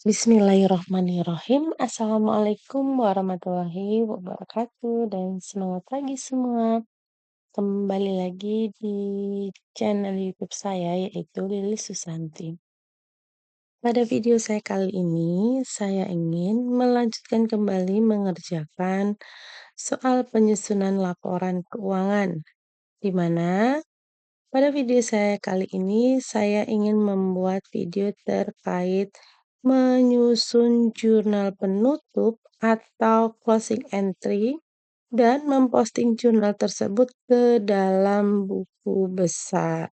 Bismillahirrohmanirrohim. Assalamualaikum warahmatullahi wabarakatuh dan semangat pagi semua. Kembali lagi di channel YouTube saya yaitu Lilis Susanti. Pada video saya kali ini, saya ingin melanjutkan kembali mengerjakan soal penyusunan laporan keuangan, di mana pada video saya kali ini, saya ingin membuat video terkait menyusun jurnal penutup atau closing entry dan memposting jurnal tersebut ke dalam buku besar.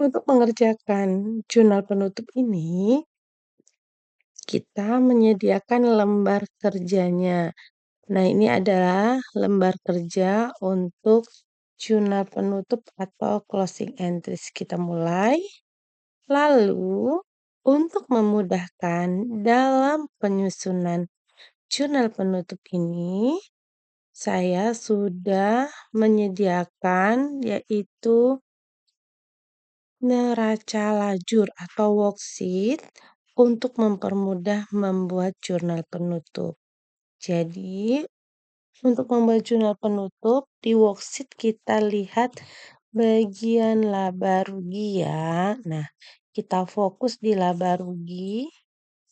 Untuk mengerjakan jurnal penutup ini, kita menyediakan lembar kerjanya. Nah, ini adalah lembar kerja untuk jurnal penutup atau closing entries. Kita mulai. Lalu, untuk memudahkan dalam penyusunan jurnal penutup ini, saya sudah menyediakan yaitu neraca lajur atau worksheet untuk mempermudah membuat jurnal penutup. Jadi, untuk membuat jurnal penutup, di worksheet kita lihat bagian laba rugi ya. Nah, kita fokus di laba rugi,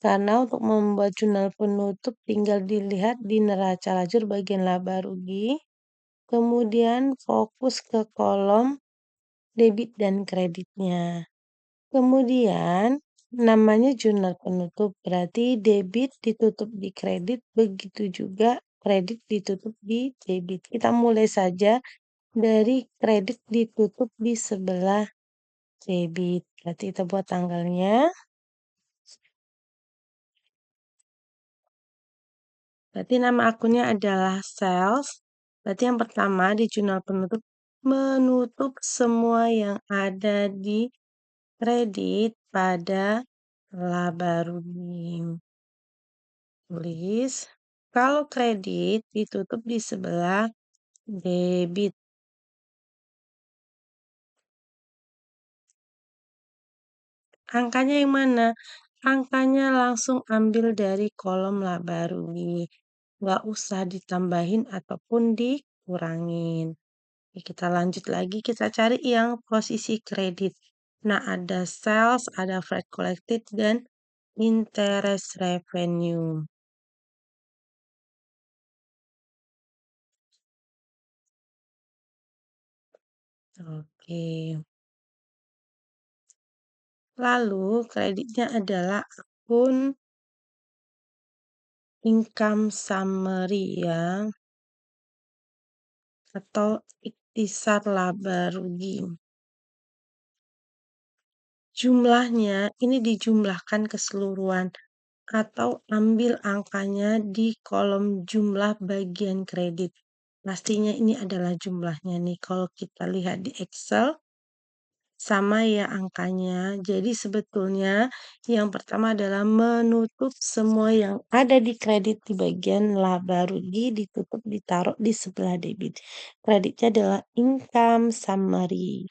karena untuk membuat jurnal penutup tinggal dilihat di neraca lajur bagian laba rugi. Kemudian fokus ke kolom debit dan kreditnya. Kemudian, namanya jurnal penutup, berarti debit ditutup di kredit, begitu juga kredit ditutup di debit. Kita mulai saja dari kredit ditutup di sebelah debit. Berarti kita buat tanggalnya. Berarti nama akunnya adalah sales. Berarti yang pertama di jurnal penutup, menutup semua yang ada di kredit pada laba rugi. Tulis, kalau kredit ditutup di sebelah debit. Angkanya yang mana? Angkanya langsung ambil dari kolom laba rugi. Nggak usah ditambahin ataupun dikurangin. Oke, kita lanjut lagi, kita cari yang posisi kredit. Nah, ada sales, ada freight collected, dan interest revenue. Oke. Lalu, kreditnya adalah akun income summary ya, atau ikhtisar laba rugi. Jumlahnya ini dijumlahkan keseluruhan atau ambil angkanya di kolom jumlah bagian kredit. Pastinya ini adalah jumlahnya nih. Kalau kita lihat di Excel, sama ya angkanya. Jadi sebetulnya yang pertama adalah menutup semua yang ada di kredit di bagian laba rugi, ditutup ditaruh di sebelah debit. Kreditnya adalah income summary.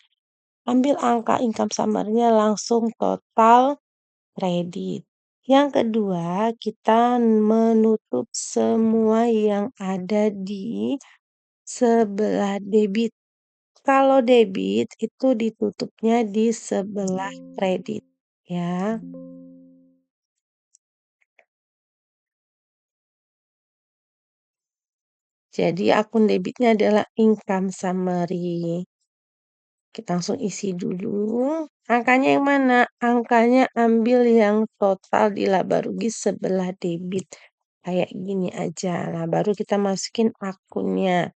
Ambil angka income summary-nya langsung total kredit. Yang kedua, kita menutup semua yang ada di sebelah debit. Kalau debit itu ditutupnya di sebelah kredit ya. Jadi akun debitnya adalah income summary. Kita langsung isi dulu. Angkanya yang mana? Angkanya ambil yang total di laba rugi sebelah debit. Kayak gini aja. Nah, baru kita masukin akunnya.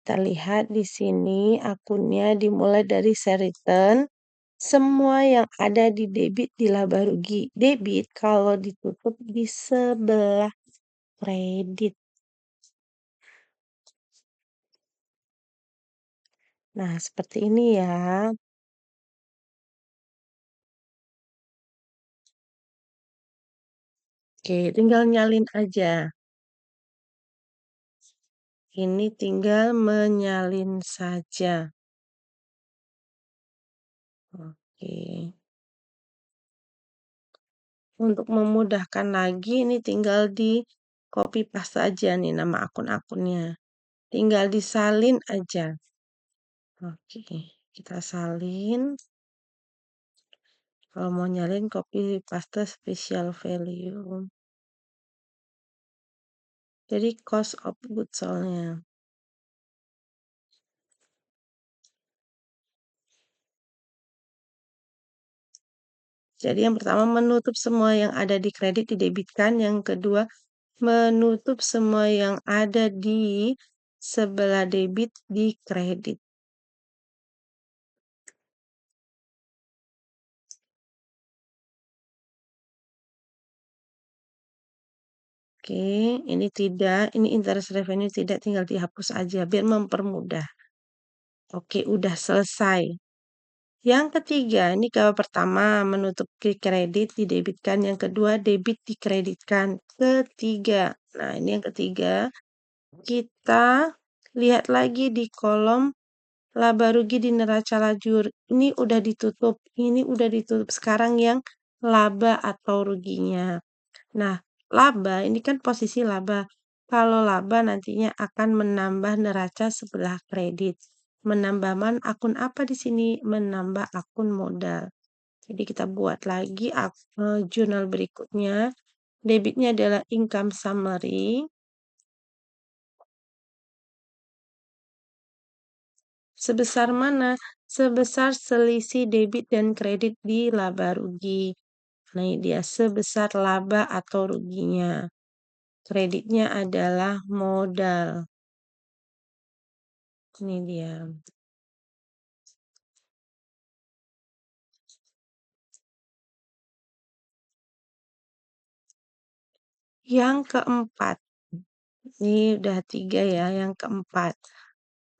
Kita lihat di sini akunnya dimulai dari share return. Semua yang ada di debit di laba rugi. Debit kalau ditutup di sebelah kredit. Nah, seperti ini ya. Oke, tinggal nyalin aja. Ini tinggal menyalin saja. Oke. Untuk memudahkan lagi ini tinggal di copy paste aja nih nama akun-akunnya. Tinggal disalin aja. Oke, kita salin. Kalau mau nyalin copy paste special value. Jadi cost of goods soalnya. Jadi yang pertama menutup semua yang ada di kredit didebitkan, yang kedua menutup semua yang ada di sebelah debit di kredit. Oke, ini tidak, ini interest revenue tidak, tinggal dihapus aja biar mempermudah. Oke, udah selesai. Yang ketiga, ini kalau pertama menutup kredit didebitkan, yang kedua debit dikreditkan. Ketiga, nah ini yang ketiga, kita lihat lagi di kolom laba rugi di neraca lajur. Ini udah ditutup, ini udah ditutup. Sekarang yang laba atau ruginya. Nah, laba ini kan posisi laba. Kalau laba nantinya akan menambah neraca sebelah kredit. Menambah akun apa di sini? Menambah akun modal. Jadi kita buat lagi jurnal berikutnya. Debitnya adalah income summary. Sebesar mana? Sebesar selisih debit dan kredit di laba rugi. Nah, ini dia sebesar laba atau ruginya. Kreditnya adalah modal. Ini dia. Yang keempat. Ini udah 3 ya, yang keempat.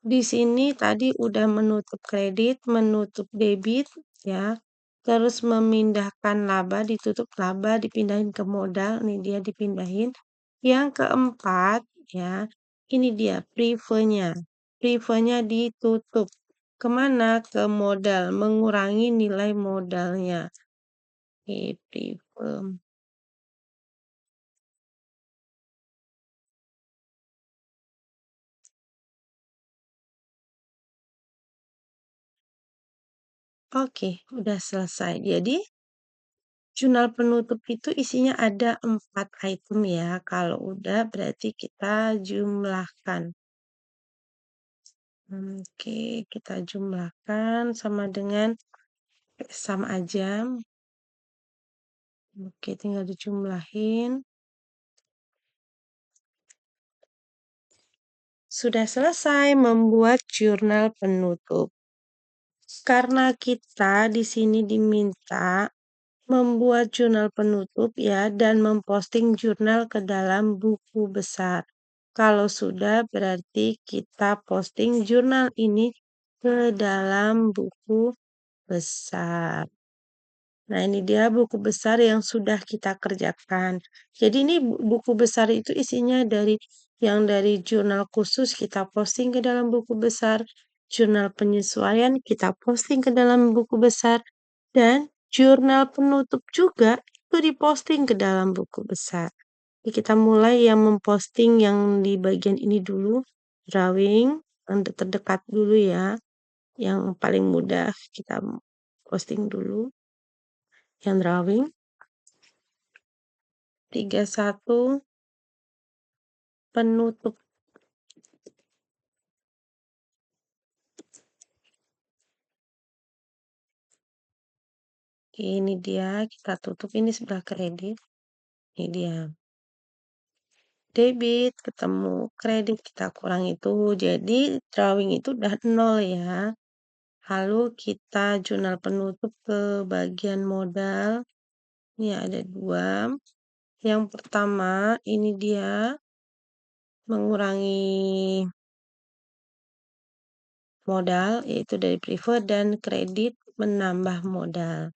Di sini tadi udah menutup kredit, menutup debit ya. Terus memindahkan laba, ditutup laba, dipindahin ke modal. Ini dia dipindahin. Yang keempat ya, ini dia prefernya. Prefernya ditutup. Kemana? Ke modal, mengurangi nilai modalnya. Oke, prefer. Oke, udah selesai. Jadi, jurnal penutup itu isinya ada 4 item ya. Kalau udah berarti kita jumlahkan. Oke, kita jumlahkan sama dengan sama aja. Oke, tinggal dijumlahin. Sudah selesai membuat jurnal penutup. Karena kita di sini diminta membuat jurnal penutup ya dan memposting jurnal ke dalam buku besar. Kalau sudah berarti kita posting jurnal ini ke dalam buku besar. Nah, ini dia buku besar yang sudah kita kerjakan. Jadi ini buku besar itu isinya dari jurnal khusus kita posting ke dalam buku besar, jurnal penyesuaian kita posting ke dalam buku besar, dan jurnal penutup juga itu diposting ke dalam buku besar. Jadi kita mulai yang memposting yang di bagian ini dulu, drawing, yang terdekat dulu ya, yang paling mudah kita posting dulu, yang drawing. 31 penutup. Ini dia, kita tutup ini sebelah kredit. Ini dia. Debit ketemu kredit kita kurang itu. Jadi drawing itu udah 0 ya. Lalu kita jurnal penutup ke bagian modal. Ini ada 2. Yang pertama ini dia mengurangi modal yaitu dari preferred dan kredit menambah modal.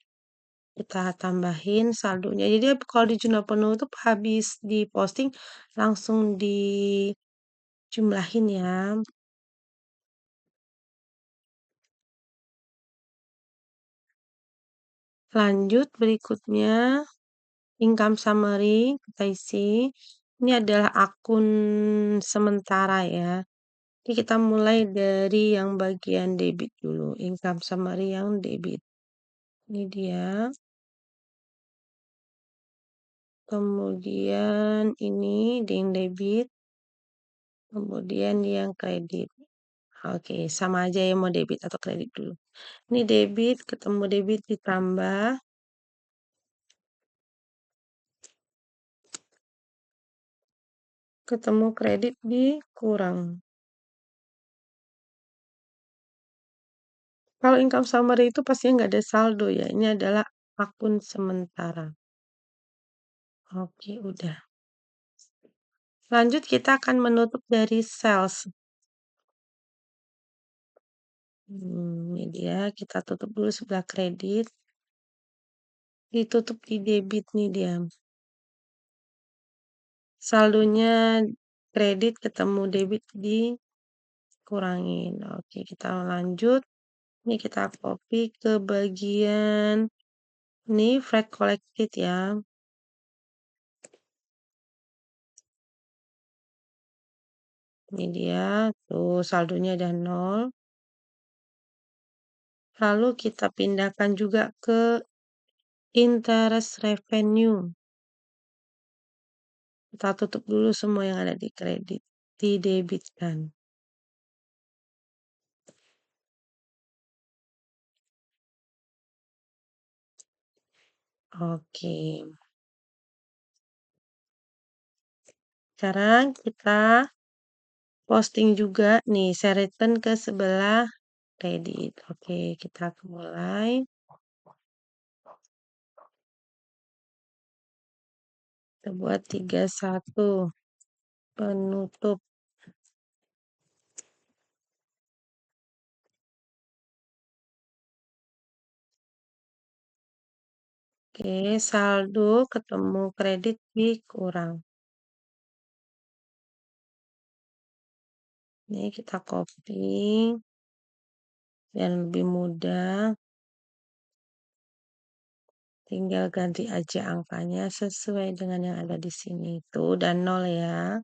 Kita tambahin saldonya. Jadi kalau di jurnal penutup habis diposting langsung dijumlahin ya. Lanjut berikutnya income summary, kita isi. Ini adalah akun sementara ya. Jadi kita mulai dari yang bagian debit dulu, income summary yang debit. Ini dia. Kemudian ini yang debit, kemudian yang kredit. Oke, sama aja ya mau debit atau kredit dulu. Ini debit, ketemu debit ditambah, ketemu kredit dikurang. Kalau income summary itu pastinya nggak ada saldo ya, ini adalah akun sementara. Oke, udah. Lanjut kita akan menutup dari sales. Ini dia, kita tutup dulu sebelah kredit, ditutup di debit nih dia. Saldonya kredit ketemu debit dikurangin. Oke, kita lanjut. Ini kita copy ke bagian ini freight collected ya. Ini dia, tuh saldonya ada 0. Lalu kita pindahkan juga ke interest revenue. Kita tutup dulu semua yang ada di kredit, didebitkan. Oke. Sekarang kita posting juga nih, share return ke sebelah kredit. Oke, kita mulai. Kita buat 31 penutup. Oke, saldo ketemu kredit dikurang. Ini kita copy biar lebih mudah. Tinggal ganti aja angkanya sesuai dengan yang ada di sini. Tuh udah 0 ya.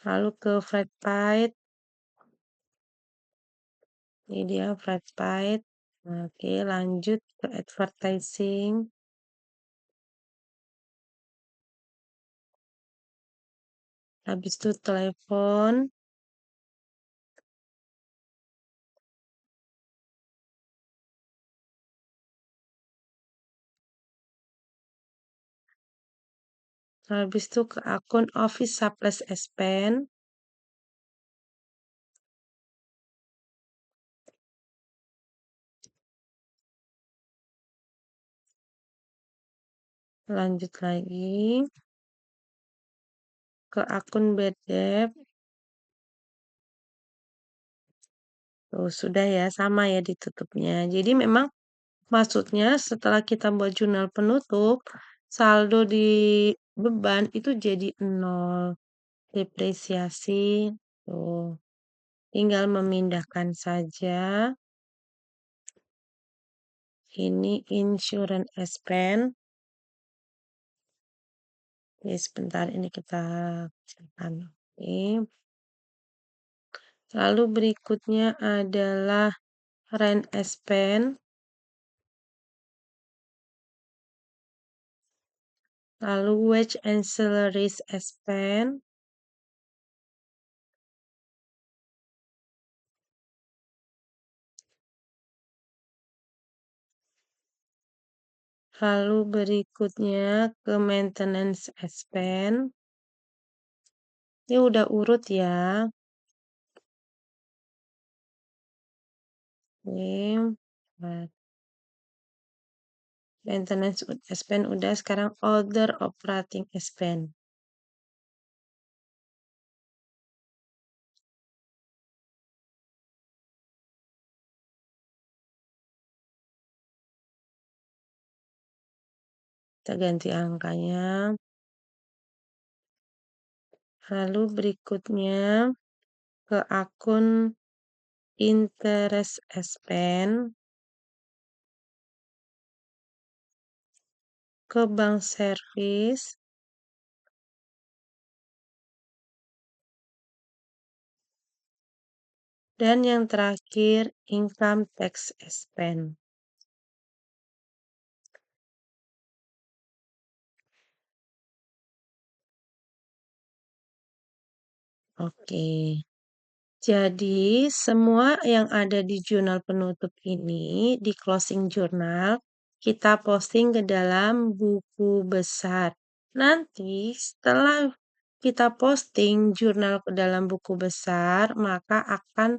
Lalu ke freight paid. Ini dia freight paid. Oke, lanjut ke advertising. Habis itu telepon. Habis itu ke akun office supplies expense. Lanjut lagi ke akun bad debt. Tuh, sudah ya, sama ya ditutupnya. Jadi memang maksudnya setelah kita buat jurnal penutup, saldo di beban itu jadi 0. Depresiasi, tuh. Tinggal memindahkan saja. Ini insurance expense. Oke, sebentar ini kita kecilkan. Oke. Lalu berikutnya adalah rent expense. Lalu wage and salaries expense. Lalu berikutnya ke maintenance expense. Ini udah urut ya. Oke. Nah, maintenance expense udah, sekarang other operating expense. Kita ganti angkanya. Lalu berikutnya ke akun interest expense. ke bank servis, dan yang terakhir income tax expense. Oke. Jadi, semua yang ada di jurnal penutup ini, di closing journal, kita posting ke dalam buku besar. Nanti, setelah kita posting jurnal ke dalam buku besar, maka akan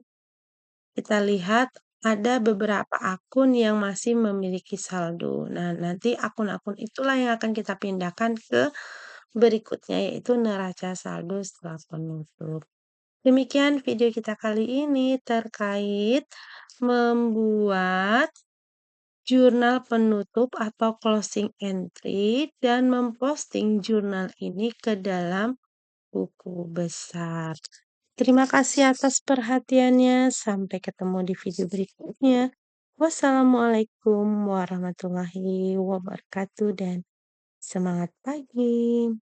kita lihat ada beberapa akun yang masih memiliki saldo. Nah, nanti akun-akun itulah yang akan kita pindahkan ke berikutnya, yaitu neraca saldo setelah penutup. Demikian video kita kali ini terkait membuat jurnal penutup atau closing entry dan memposting jurnal ini ke dalam buku besar. Terima kasih atas perhatiannya. Sampai ketemu di video berikutnya. Wassalamualaikum warahmatullahi wabarakatuh dan semangat pagi.